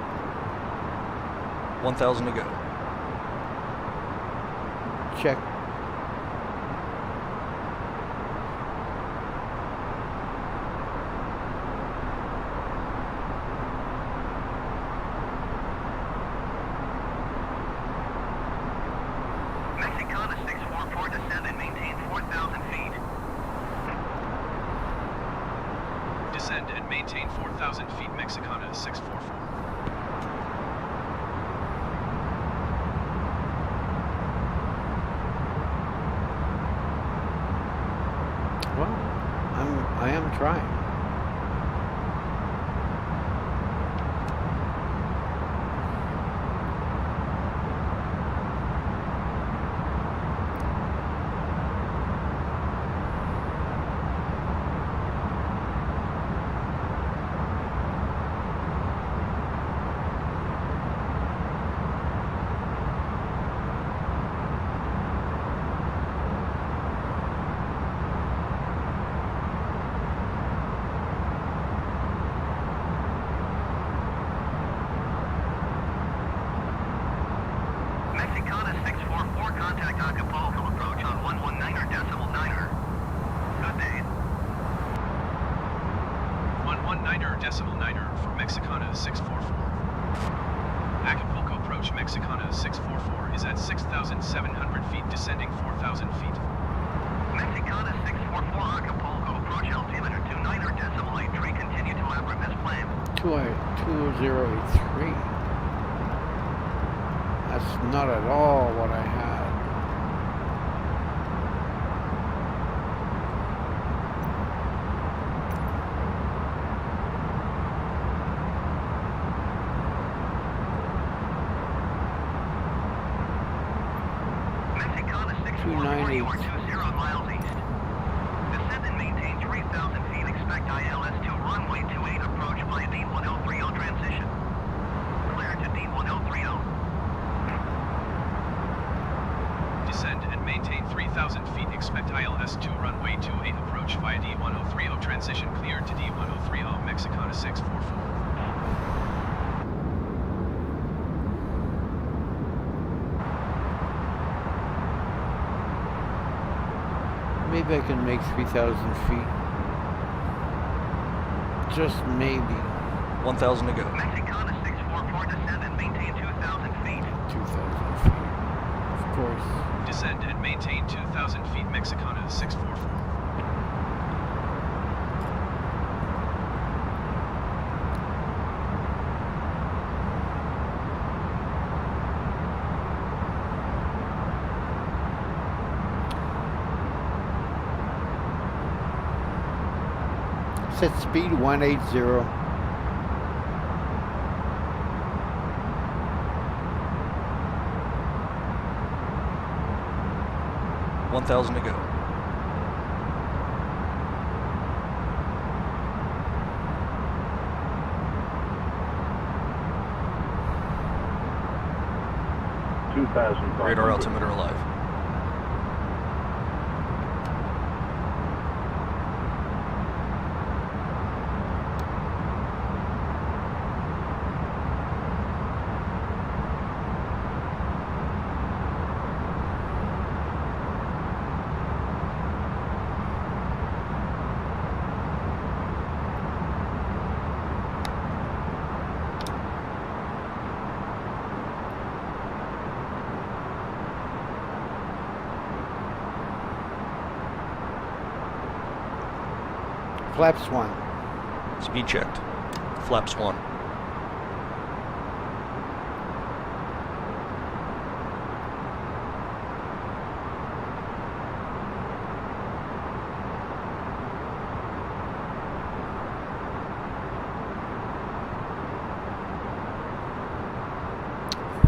1,000 to go. Check. Mexicana 644-7, maintain 4,000 feet. Descend and maintain 4,000 feet. Mexicana 644. Well, I am trying. decimal niner for Mexicana 644. Acapulco approach Mexicana 644 is at 6,700 feet, descending 4,000 feet. Mexicana 644 Acapulco, approach altimeter 29 decimal 83, continue to average as planned. 2083. That's not at all what I had. Mexicana 644, you are 20 miles east. Descend and maintain 3,000 feet, expect ILS-2 runway 28 approach via D1030 transition. Clear to D1030. Descend and maintain 3,000 feet, expect ILS-2 runway 28 approach via D1030 transition, cleared to D1030 Mexicana 644. Maybe I can make 3,000 feet. Just maybe. 1,000 to go. Mexicana 644, descend and maintain 2,000 feet. 2,000 feet. Of course. Descend and maintain 2,000 feet, Mexicana 644. Set speed 180. $1,000 to go. Radar altimeter alive. Flaps 1. Speed checked. Flaps 1.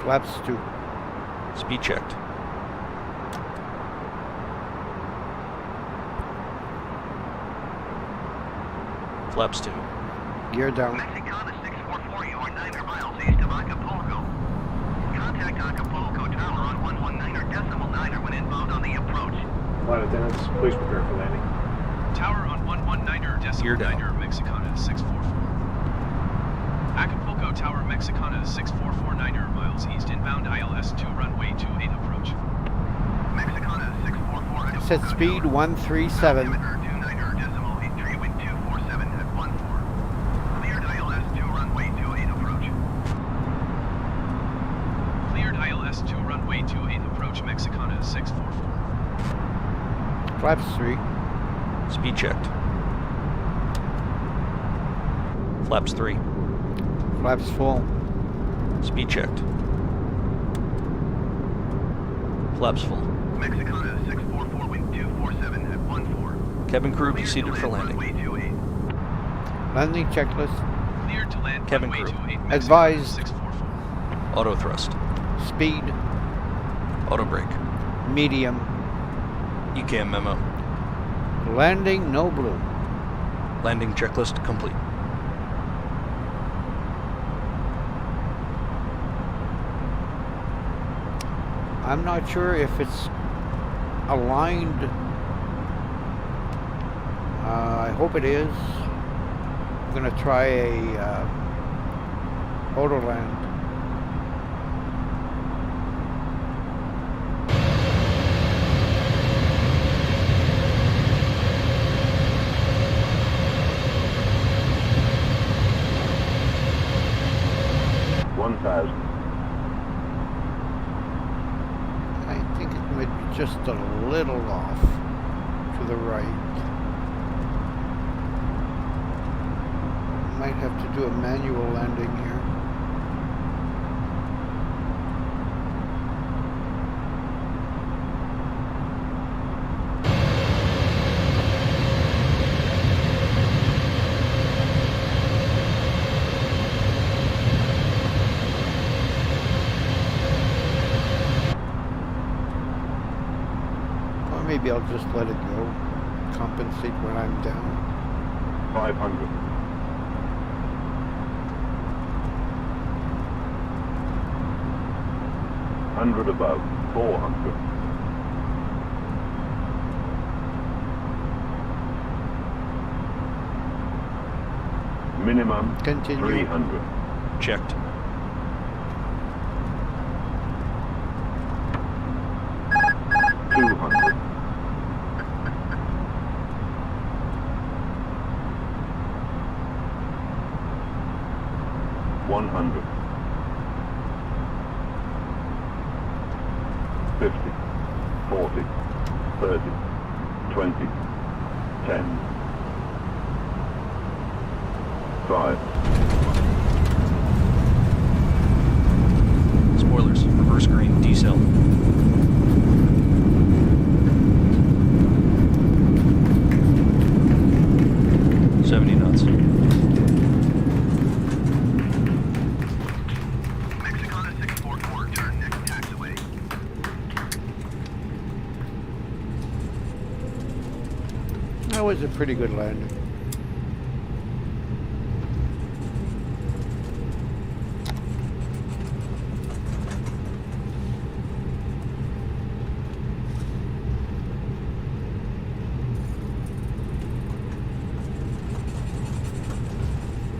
Flaps 2. Speed checked. Flaps 2. Gear down. Mexicana 644, you are 9 miles east of Acapulco. Contact Acapulco Tower on 119 decimal 9 when inbound on the approach. Flight attendants, please prepare for landing. Tower on 119 decimal 9 Mexicana 644. Acapulco Tower Mexicana 644 9 miles east, inbound ILS-2 runway 28 approach. Mexicana 644 Set speed 137. Mexicana 644. Flaps 3. Speed checked. Flaps 3. Flaps full. Speed checked. Flaps full. Mexicana 644, wind 247 at 14. Cabin crew proceeded for landing. Landing checklist. Cleared to land. Cabin crew. Advised. 644. Auto thrust. Speed. Auto brake. Medium. ECAM memo. Landing no blue. Landing checklist complete. I'm not sure if it's aligned. I hope it is. I'm gonna try a auto land. just a little off to the right. Might have to do a manual landing here. Maybe I'll just let it go, compensate when I'm down. 500. Hundred above, 400. Minimum, continue. 300. Checked. Spoilers, reverse green, decel. That was a pretty good landing.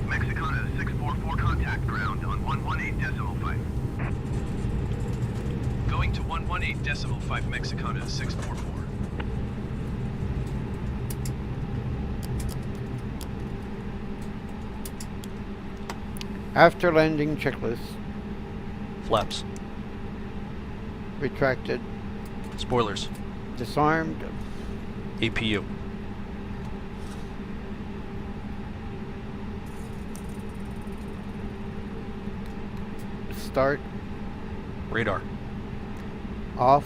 Mexicana 644 contact ground on 118.5. Going to 118.5 Mexicana 644. After landing checklist. Flaps. Retracted. Spoilers. Disarmed. APU. Start. Radar. Off.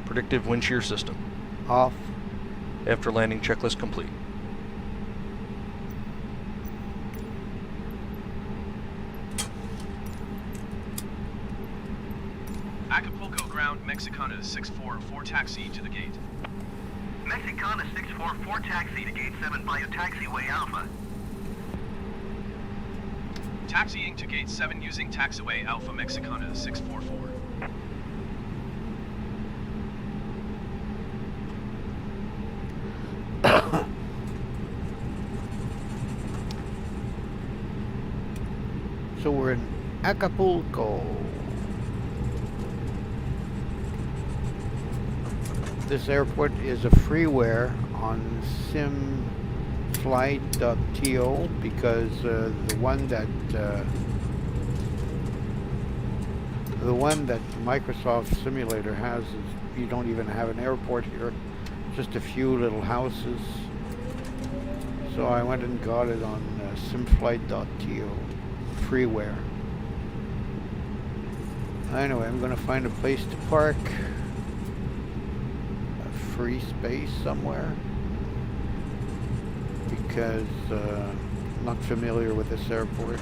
Predictive wind shear system. Off. After landing checklist complete. Acapulco ground, Mexicana 644 taxi to the gate. Mexicana 644 taxi to gate 7 via taxiway Alpha. Taxiing to gate 7 using taxiway Alpha Mexicana 644. So we're in Acapulco. This airport is a freeware on simflight.to because the one that Microsoft Simulator has is you don't even have an airport here, just a few little houses. So I went and got it on simflight.to freeware. Anyway, I'm going to find a place to park. Free space somewhere because I'm not familiar with this airport.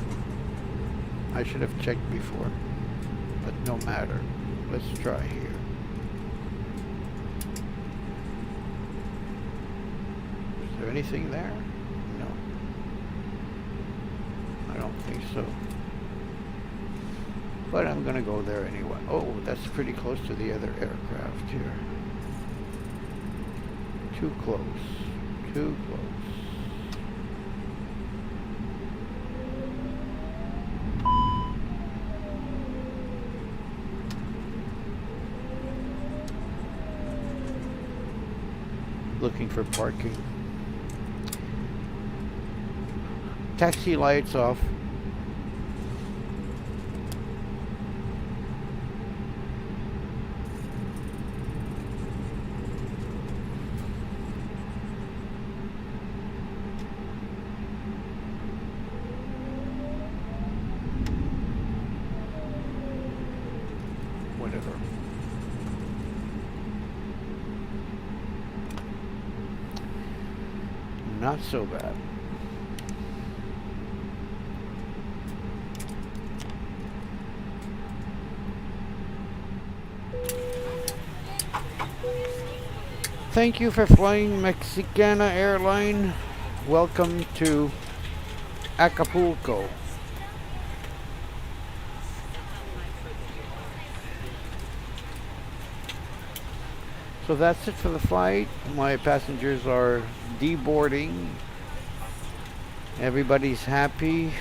I should have checked before, but no matter. Let's try here. Is there anything there? No. I don't think so. But I'm gonna go there anyway. Oh, that's pretty close to the other aircraft here. Too close. Too close. Looking for parking. Taxi lights off. Predator. Not so bad. Thank you for flying Mexicana Airline. Welcome to Acapulco. So that's it for the flight. My passengers are deboarding. Everybody's happy.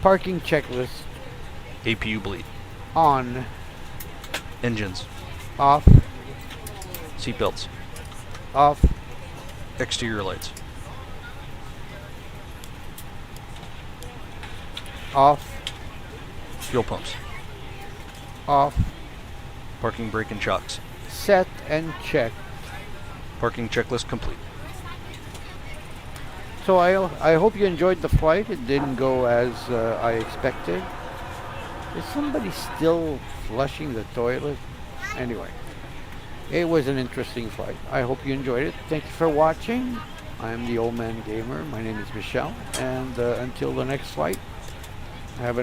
Parking checklist APU bleed. on, Engines. off, Seatbelts. off, Exterior lights. off, Fuel pumps. off, Parking brake and shocks. set and check. Parking checklist complete. So I hope you enjoyed the flight. It didn't go as I expected. Is somebody still flushing the toilet? Anyway, it was an interesting flight. I hope you enjoyed it. Thank you for watching. I'm the Old Man Gamer. My name is Michel. And until the next flight, have a